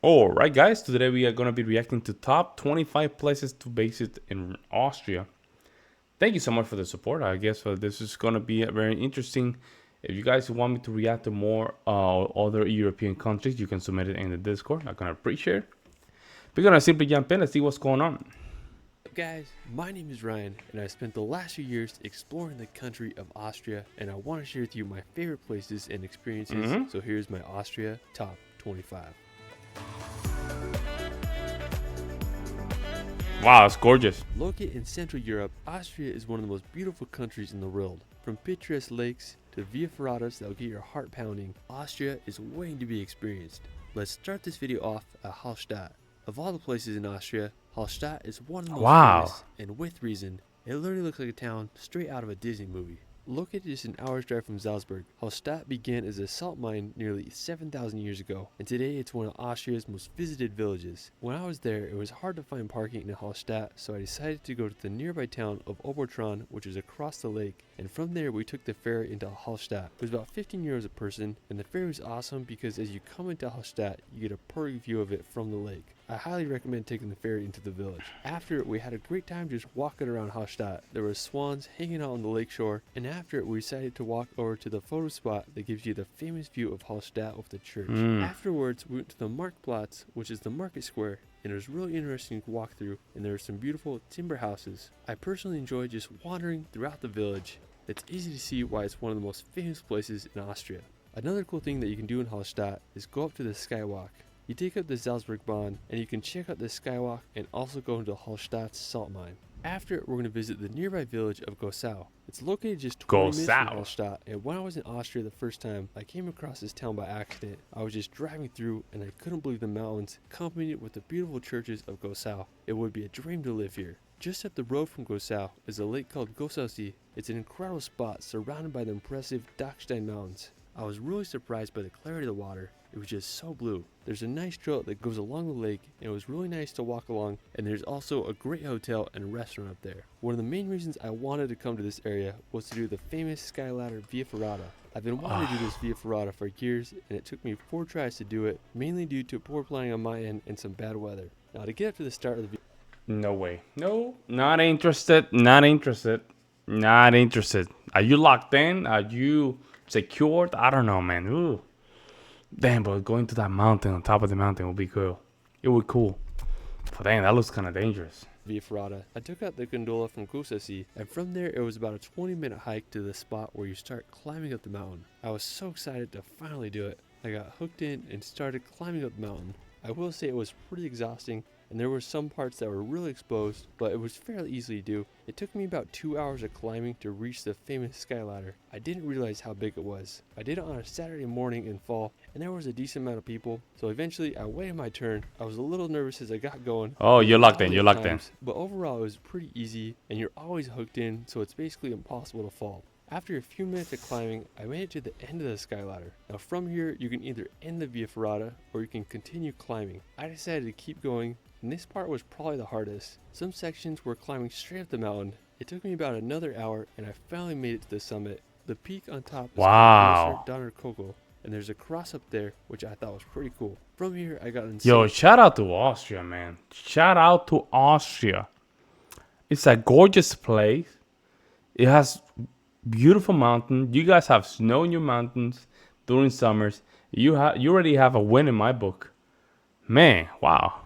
Alright guys, today we are going to be reacting to top 25 places to visit in Austria. Thank you so much for the support. I guess this is going to be very interesting. If you guys want me to react to more other European countries, you can submit it in the Discord. I'm going to appreciate it. We're going to simply jump in and see what's going on. Guys, my name is Ryan, and I spent the last few years exploring the country of Austria, and I want to share with you my favorite places and experiences. So here's my Austria top 25. Wow, it's gorgeous. Located in Central Europe, Austria is one of the most beautiful countries in the world. From picturesque lakes to via ferratas that will get your heart pounding, Austria is waiting to be experienced. Let's start this video off at Hallstatt. Of all the places in Austria, Hallstatt is one of the most famous, and with reason. It literally looks like a town straight out of a Disney movie. Located just an hour's drive from Salzburg, Hallstatt began as a salt mine nearly 7,000 years ago, and today it's one of Austria's most visited villages. When I was there, it was hard to find parking in Hallstatt, so I decided to go to the nearby town of Obertron, which is across the lake, and from there we took the ferry into Hallstatt. It was about 15 euros a person, and the ferry was awesome because as you come into Hallstatt, you get a perfect view of it from the lake. I highly recommend taking the ferry into the village. After it, we had a great time just walking around Hallstatt. There were swans hanging out on the lakeshore, and after it, we decided to walk over to the photo spot that gives you the famous view of Hallstatt with the church. Afterwards, we went to the Marktplatz, which is the market square, and it was really interesting to walk through, and there were some beautiful timber houses. I personally enjoyed just wandering throughout the village. It's easy to see why it's one of the most famous places in Austria. Another cool thing that you can do in Hallstatt is go up to the skywalk. You take up the Salzburg Bahn, and you can check out the skywalk and also go into Hallstatt's salt mine. After, we're going to visit the nearby village of Gosau. It's located just 20 minutes from Hallstatt, and when I was in Austria the first time, I came across this town by accident. I was just driving through, and I couldn't believe the mountains, accompanied with the beautiful churches of Gosau. It would be a dream to live here. Just up the road from Gosau is a lake called Gosausee. It's an incredible spot surrounded by the impressive Dachstein mountains. I was really surprised by the clarity of the water. It was just so blue. There's a nice trail that goes along the lake, and it was really nice to walk along, and there's also a great hotel and restaurant up there. One of the main reasons I wanted to come to this area was to do the famous sky ladder Via Ferrata. I've been wanting to do this Via Ferrata for years, and it took me 4 tries to do it, mainly due to poor planning on my end and some bad weather. Now to get up to the start of the No way. No, not interested. Not interested. Not interested. Are you locked in? Are you secured? I don't know, man. Ooh. Damn, but going to that mountain, on top of the mountain, would be cool. It would be cool. But damn, that looks kind of dangerous. Via Ferrata. I took out the gondola from Gosausee, and from there it was about a 20-minute hike to the spot where you start climbing up the mountain. I was so excited to finally do it. I got hooked in and started climbing up the mountain. I will say it was pretty exhausting, and there were some parts that were really exposed, but it was fairly easy to do. It took me about 2 hours of climbing to reach the famous sky ladder. I didn't realize how big it was. I did it on a Saturday morning in fall, and there was a decent amount of people, so eventually I waited my turn. I was a little nervous as I got going. Oh, you're locked in, you're locked in. But overall it was pretty easy, and you're always hooked in, so it's basically impossible to fall. After a few minutes of climbing, I made it to the end of the sky ladder. Now from here, you can either end the Via Ferrata, or you can continue climbing. I decided to keep going, and this part was probably the hardest. Some sections were climbing straight up the mountain. It took me about another hour, and I finally made it to the summit. The peak on top is called Donner Kogel, and there's a cross up there, which I thought was pretty cool. From here, I got insane. Yo, shout out to Austria, man. Shout out to Austria. It's a gorgeous place. It has beautiful mountains. You guys have snow in your mountains during summers. You already have a win in my book. Man, wow.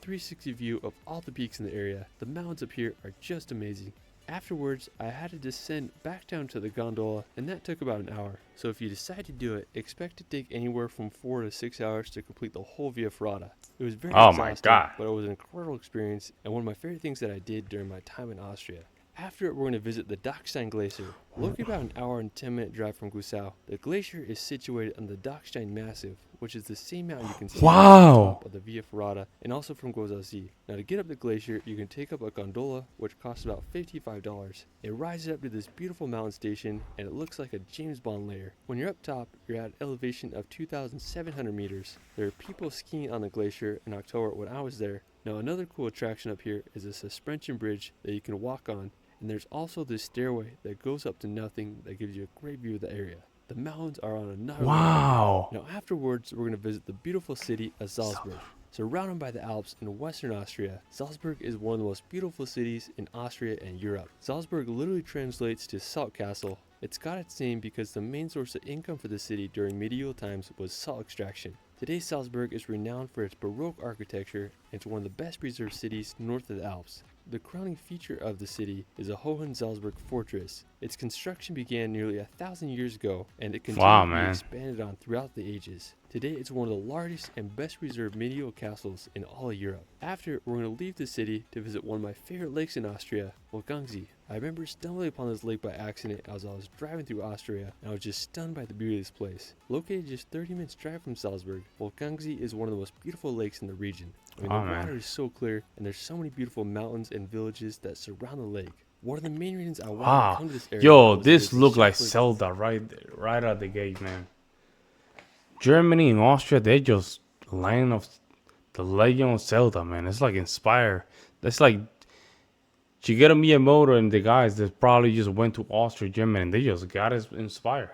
360 view of all the peaks in the area. The mountains up here are just amazing. Afterwards, I had to descend back down to the gondola, and that took about an hour. So if you decide to do it, expect to take anywhere from 4 to 6 hours to complete the whole Via Ferrata. It was very exhausting, but it was an incredible experience, and one of my favorite things that I did during my time in Austria. After it, we're going to visit the Dachstein Glacier. Located about an hour and 10-minute drive from Gosau, the glacier is situated on the Dachstein Massif, which is the same mountain you can see on the top of the Via Ferrata and also from Gosausee. Now to get up the glacier, you can take up a gondola, which costs about $55. It rises up to this beautiful mountain station, and it looks like a James Bond layer. When you're up top, you're at an elevation of 2,700 meters. There are people skiing on the glacier in October when I was there. Now another cool attraction up here is a suspension bridge that you can walk on. And there's also this stairway that goes up to nothing that gives you a great view of the area. The mountains are on another level. Wow. Now afterwards, we're going to visit the beautiful city of Salzburg. Surrounded by the Alps in western Austria, Salzburg is one of the most beautiful cities in Austria and Europe. Salzburg literally translates to salt castle. It's got its name because the main source of income for the city during medieval times was salt extraction. Today, Salzburg is renowned for its Baroque architecture and it's one of the best preserved cities north of the Alps. The crowning feature of the city is a Hohensalzburg fortress. Its construction began nearly 1,000 years ago and it continued to be expanded on throughout the ages. Today, it's one of the largest and best preserved medieval castles in all of Europe. After, we're going to leave the city to visit one of my favorite lakes in Austria, Wachau. I remember stumbling upon this lake by accident as I was driving through Austria, and I was just stunned by the beauty of this place. Located just 30 minutes drive from Salzburg, Wachau is one of the most beautiful lakes in the region. I mean, the water is so clear, and there's so many beautiful mountains and villages that surround the lake. One of the main reasons I wanted to come to this area. Yo, this looked like Zelda right out the gate, man. Germany and Austria, they just land of the Legend of Zelda, man. It's like inspired. That's like Shigeru Miyamoto and the guys that probably just went to Austria, Germany, and they just got us inspired.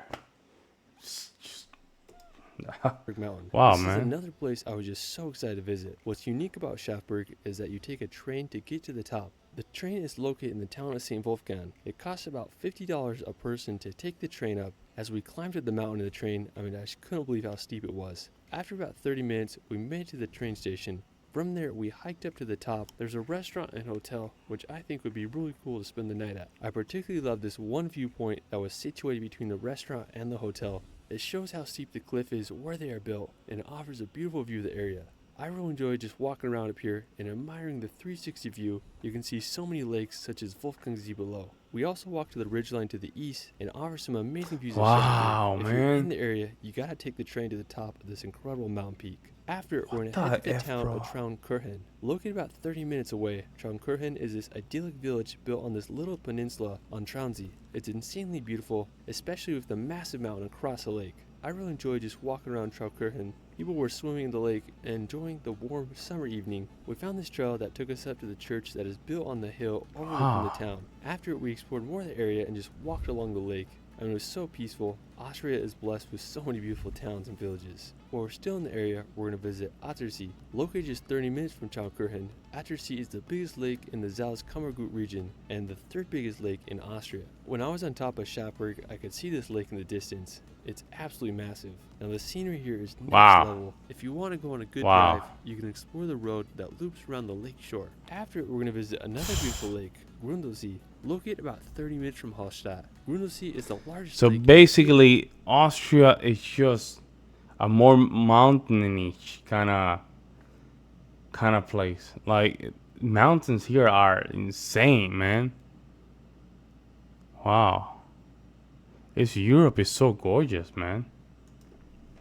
Mountain. Wow, this man. is another place I was just so excited to visit. What's unique about Schaffberg is that you take a train to get to the top. The train is located in the town of St. Wolfgang. It costs about $50 a person to take the train up. As we climbed up the mountain in the train, I mean, I just couldn't believe how steep it was. After about 30 minutes, we made it to the train station. From there, we hiked up to the top. There's a restaurant and hotel, which I think would be really cool to spend the night at. I particularly love this one viewpoint that was situated between the restaurant and the hotel. It shows how steep the cliff is where they are built, and it offers a beautiful view of the area. I really enjoy just walking around up here and admiring the 360 view. You can see so many lakes such as Wolfgangsee below. We also walk to the ridgeline to the east and offer some amazing views of Schaffberg. If you're in the area, you gotta take the train to the top of this incredible mountain peak. After, we're gonna head to the town of Traunkirchen. Located about 30 minutes away, Traunkirchen is this idyllic village built on this little peninsula on Traunsee. It's insanely beautiful, especially with the massive mountain across the lake. I really enjoyed just walking around Traunkirchen. People were swimming in the lake and enjoying the warm summer evening. We found this trail that took us up to the church that is built on the hill overlooking the town. After, we explored more of the area and just walked along the lake. And it was so peaceful. Austria is blessed with so many beautiful towns and villages. While we're still in the area, we're going to visit Attersee. Located just 30 minutes from Traunkirchen, Attersee is the biggest lake in the Salzkammergut region and the third biggest lake in Austria. When I was on top of Schaffberg, I could see this lake in the distance. It's absolutely massive. Now the scenery here is next level. If you want to go on a good drive, you can explore the road that loops around the lake shore. After, we're going to visit another beautiful lake, Grundlsee, located about 30 minutes from Hallstatt. Grundlsee is the largest lake. So basically, Austria is just a more mountainous kind of place. Like, mountains here are insane, man. Wow. Europe is so gorgeous, man.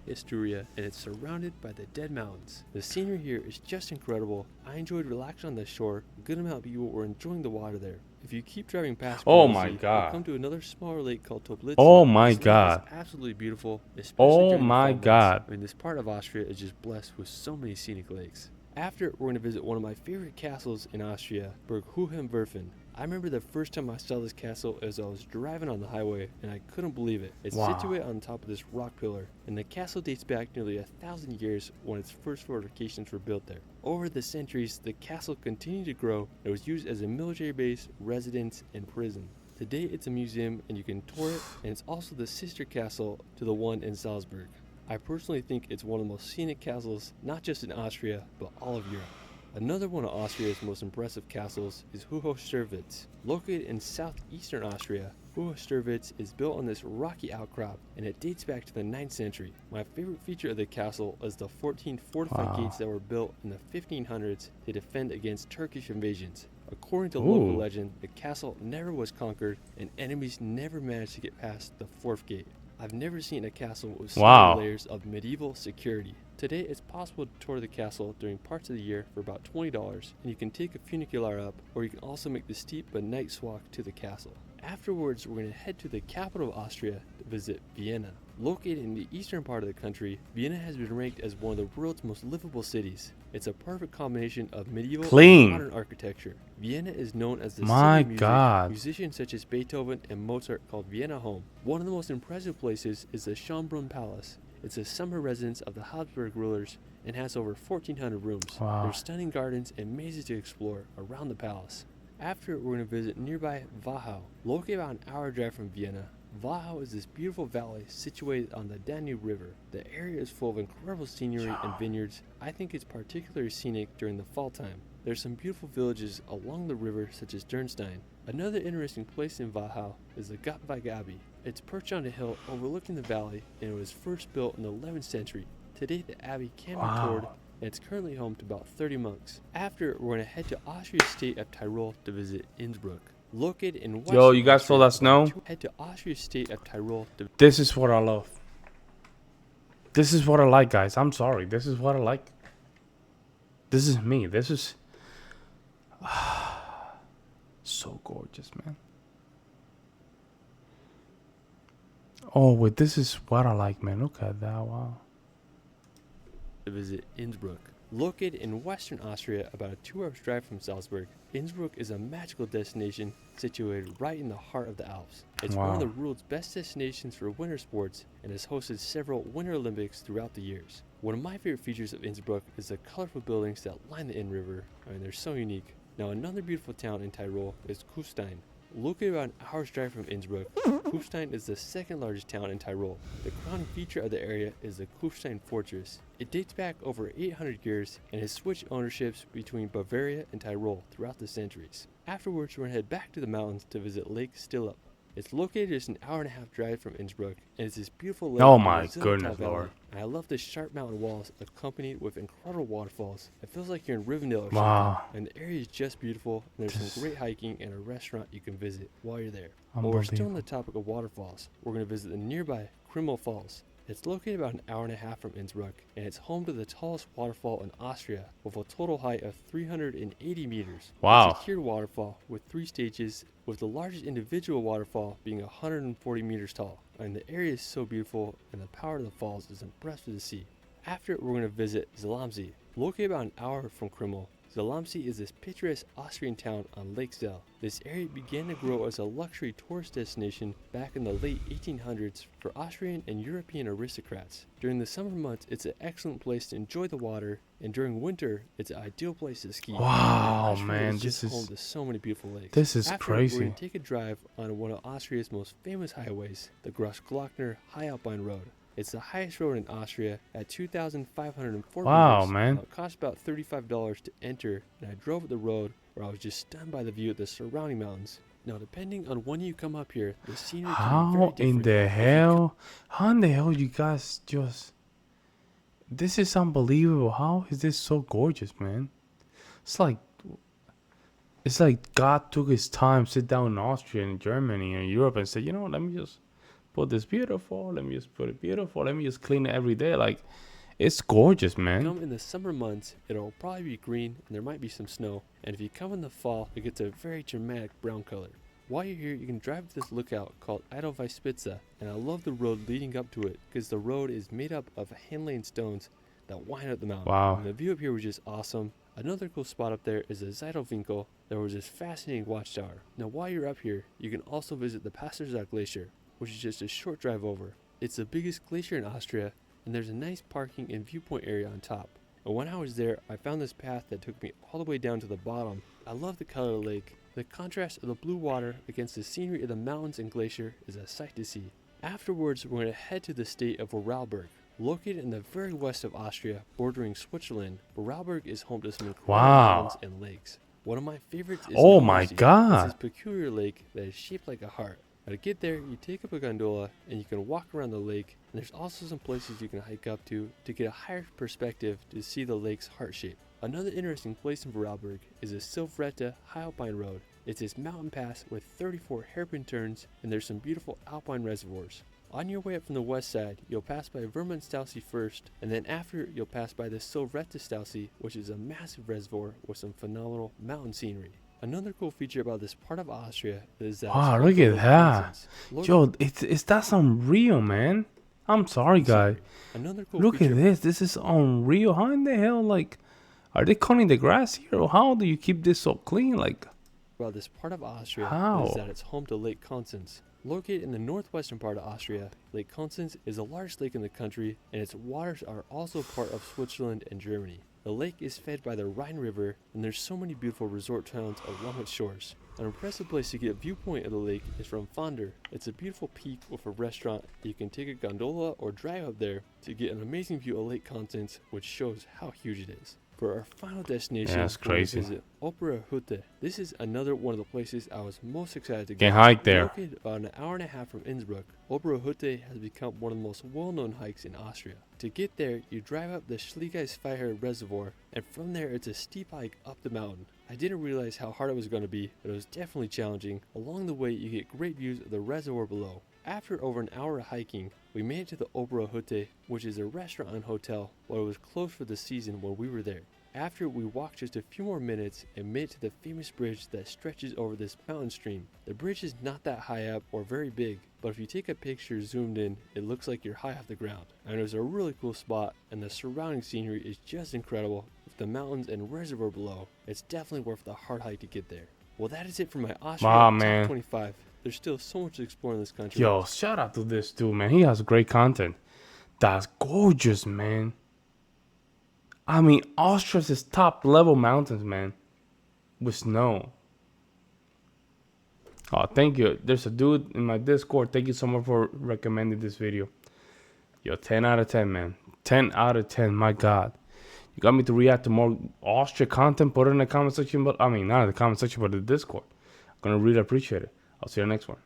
Austria, and it's surrounded by the dead mountains. The scenery here is just incredible. I enjoyed relaxing on the shore. A good amount of people were enjoying the water there. If you keep driving past oh my god, you'll come to another smaller lake called Toplitz. Oh my god, it's absolutely beautiful. Oh my god. I mean, this part of Austria is just blessed with so many scenic lakes. After, we're going to visit one of my favorite castles in Austria, Burg Hohenwerfen. I remember the first time I saw this castle as I was driving on the highway, and I couldn't believe it. It's situated on top of this rock pillar, and the castle dates back nearly 1,000 years when its first fortifications were built there. Over the centuries, the castle continued to grow. It was used as a military base, residence, and prison. Today, it's a museum, and you can tour it, and it's also the sister castle to the one in Salzburg. I personally think it's one of the most scenic castles, not just in Austria, but all of Europe. Another one of Austria's most impressive castles is Hochstrevitz. Located in southeastern Austria, Hochstrevitz is built on this rocky outcrop, and it dates back to the 9th century. My favorite feature of the castle is the 14 fortified gates that were built in the 1500s to defend against Turkish invasions. According to local legend, the castle never was conquered, and enemies never managed to get past the 4th gate. I've never seen a castle with so many layers of medieval security. Today, it's possible to tour the castle during parts of the year for about $20, and you can take a funicular up, or you can also make the steep but nice walk to the castle. Afterwards, we're going to head to the capital of Austria, visit Vienna. Located in the eastern part of the country, Vienna has been ranked as one of the world's most livable cities. It's a perfect combination of medieval Clean. and modern architecture. Vienna is known as the My city of music. God. Musicians such as Beethoven and Mozart called Vienna home. One of the most impressive places is the Schönbrunn Palace. It's a summer residence of the Habsburg rulers and has over 1,400 rooms. Wow. There's stunning gardens and mazes to explore around the palace. After, we're going to visit nearby Wachau. Located about an hour drive from Vienna, Wachau is this beautiful valley situated on the Danube River. The area is full of incredible scenery and vineyards. I think it's particularly scenic during the fall time. There's some beautiful villages along the river such as Dachstein. Another interesting place in Wachau is the Gottweig Abbey. It's perched on a hill overlooking the valley, and it was first built in the 11th century. Today the abbey can be toured, and it's currently home to about 30 monks. After, we're going to head to Austria's state of Tyrol to visit Innsbruck. Located in western Yo, you guys Austria, saw that snow? head to Austria's state of Tyrol to This is what I love. This is what I like, guys. I'm sorry. This is what I like. This is me. This is so gorgeous, man. Oh, wait. This is what I like, man. Look at that. Wow. visit Innsbruck. Located in western Austria, about a 2 hours drive from Salzburg, Innsbruck is a magical destination situated right in the heart of the Alps. It's one of the world's best destinations for winter sports and has hosted several Winter Olympics throughout the years. One of my favorite features of Innsbruck is the colorful buildings that line the Inn River. I mean, they're so unique. Now, another beautiful town in Tyrol is Kufstein. Located about an hour's drive from Innsbruck, Kufstein is the second largest town in Tyrol. The crowning feature of the area is the Kufstein Fortress. It dates back over 800 years and has switched ownerships between Bavaria and Tyrol throughout the centuries. Afterwards, we're going to head back to the mountains to visit Lake Stillop. It's located just an hour and a half drive from Innsbruck, and it's this beautiful lake. Oh my goodness, Lord. And I love the sharp mountain walls accompanied with incredible waterfalls. It feels like you're in Rivendell or Wow. something. And the area is just beautiful, and there's some great hiking and a restaurant you can visit while you're there. While we're still on the topic of waterfalls, we're going to visit the nearby Krimmel Falls. It's located about an hour and a half from Innsbruck, and it's home to the tallest waterfall in Austria with a total height of 380 meters. Wow. It's a tiered waterfall with 3 stages, with the largest individual waterfall being 140 meters tall. And the area is so beautiful, and the power of the falls is impressive to see. After, we're going to visit Zalmsee. Located about an hour from Krimmel, Zalmsee is this picturesque Austrian town on Lake Zell. This area began to grow as a luxury tourist destination back in the late 1800s for Austrian and European aristocrats. During the summer months, it's an excellent place to enjoy the water, and during winter, it's an ideal place to ski. Wow, Austria man, is this just home is to so many beautiful lakes. this is After, crazy. We're going to take a drive on one of Austria's most famous highways, the Grossglockner High Alpine Road. It's the highest road in Austria at 2,504 Wow, meters. man. Now, it cost about $35 to enter, and I drove up the road where I was just stunned by the view of the surrounding mountains. Now, depending on when you come up here, the scenery can be very How different. in the hell? How in the hell you guys just... This is unbelievable. How is this so gorgeous, man? It's like God took his time, sit down in Austria and Germany and Europe and said, you know what, let me just put this beautiful, let me just put it beautiful, let me just clean it every day. Like, it's gorgeous, man. Come in the summer months, it'll probably be green and there might be some snow. And if you come in the fall, it gets a very dramatic brown color. While you're here, you can drive to this lookout called Edelweißspitze, and I love the road leading up to it because the road is made up of hand-laid stones that wind up the mountain. Wow. And the view up here was just awesome. Another cool spot up there is the Zeidelwinkel. There was this fascinating watchtower. Now while you're up here, you can also visit the Passersach Glacier, which is just a short drive over. It's the biggest glacier in Austria, and there's a nice parking and viewpoint area on top. And when I was there, I found this path that took me all the way down to the bottom. I love the color of the lake. The contrast of the blue water against the scenery of the mountains and glacier is a sight to see. Afterwards, we're going to head to the state of Vorarlberg. Located in the very west of Austria, bordering Switzerland, Vorarlberg is home to some incredible mountains and lakes. One of my favorites is Oh my Nordsee. God. It's this peculiar lake that is shaped like a heart. Now to get there, you take up a gondola and you can walk around the lake, and there's also some places you can hike up to get a higher perspective to see the lake's heart shape. Another interesting place in Vorarlberg is the Silvretta High Alpine Road. It's this mountain pass with 34 hairpin turns, and there's some beautiful alpine reservoirs. On your way up from the west side, you'll pass by Vermundstausee first, and then after you'll pass by the Silvretta Stausee, which is a massive reservoir with some phenomenal mountain scenery. Another cool feature about this part of Austria is that it's Wow, home look to at Lake that. Constance. Yo, it's that's unreal, man. I'm sorry, guy. Another cool Look at feature this. This is unreal. How in the hell, like, are they cutting the grass here? Or how do you keep this so clean? Like, about this part of Austria how? is that it's home to Lake Constance. Located in the northwestern part of Austria, Lake Constance is the largest lake in the country, and its waters are also part of Switzerland and Germany. The lake is fed by the Rhine River, and there's so many beautiful resort towns along its shores. An impressive place to get a viewpoint of the lake is from Fonder. It's a beautiful peak with a restaurant. You can take a gondola or drive up there to get an amazing view of Lake Constance, which shows how huge it is. For our final destination, Yeah, that's we're gonna crazy. visit Opera Hütte. This is another one of the places I was most excited to Can go. hike there. Located about an hour and a half from Innsbruck, Opera Hütte has become one of the most well-known hikes in Austria. To get there, you drive up the Schlieggeisfeier Reservoir, and from there it's a steep hike up the mountain. I didn't realize how hard it was going to be, but it was definitely challenging. Along the way, you get great views of the reservoir below. After over an hour of hiking, we made it to the Opera Hütte, which is a restaurant and hotel, but it was closed for the season when we were there. After we walked just a few more minutes and made it to the famous bridge that stretches over this mountain stream. The bridge is not that high up or very big, but if you take a picture zoomed in, it looks like you're high off the ground. And it's a really cool spot, and the surrounding scenery is just incredible with the mountains and reservoir below. It's definitely worth the hard hike to get there. Well, that is it for my Austria Wow, top man. 25. There's still so much to explore in this country. Yo, shout out to this dude, man. He has great content. That's gorgeous, man. I mean, Austria's is top level mountains, man, with snow. Oh, thank you. There's a dude in my Discord. Thank you so much for recommending this video. Yo, 10 out of 10, man. 10 out of 10, my God. You got me to react to more Austria content. Put it in the comment section. But I mean, not in the comment section, but in the Discord. I'm going to really appreciate it. I'll see you next one.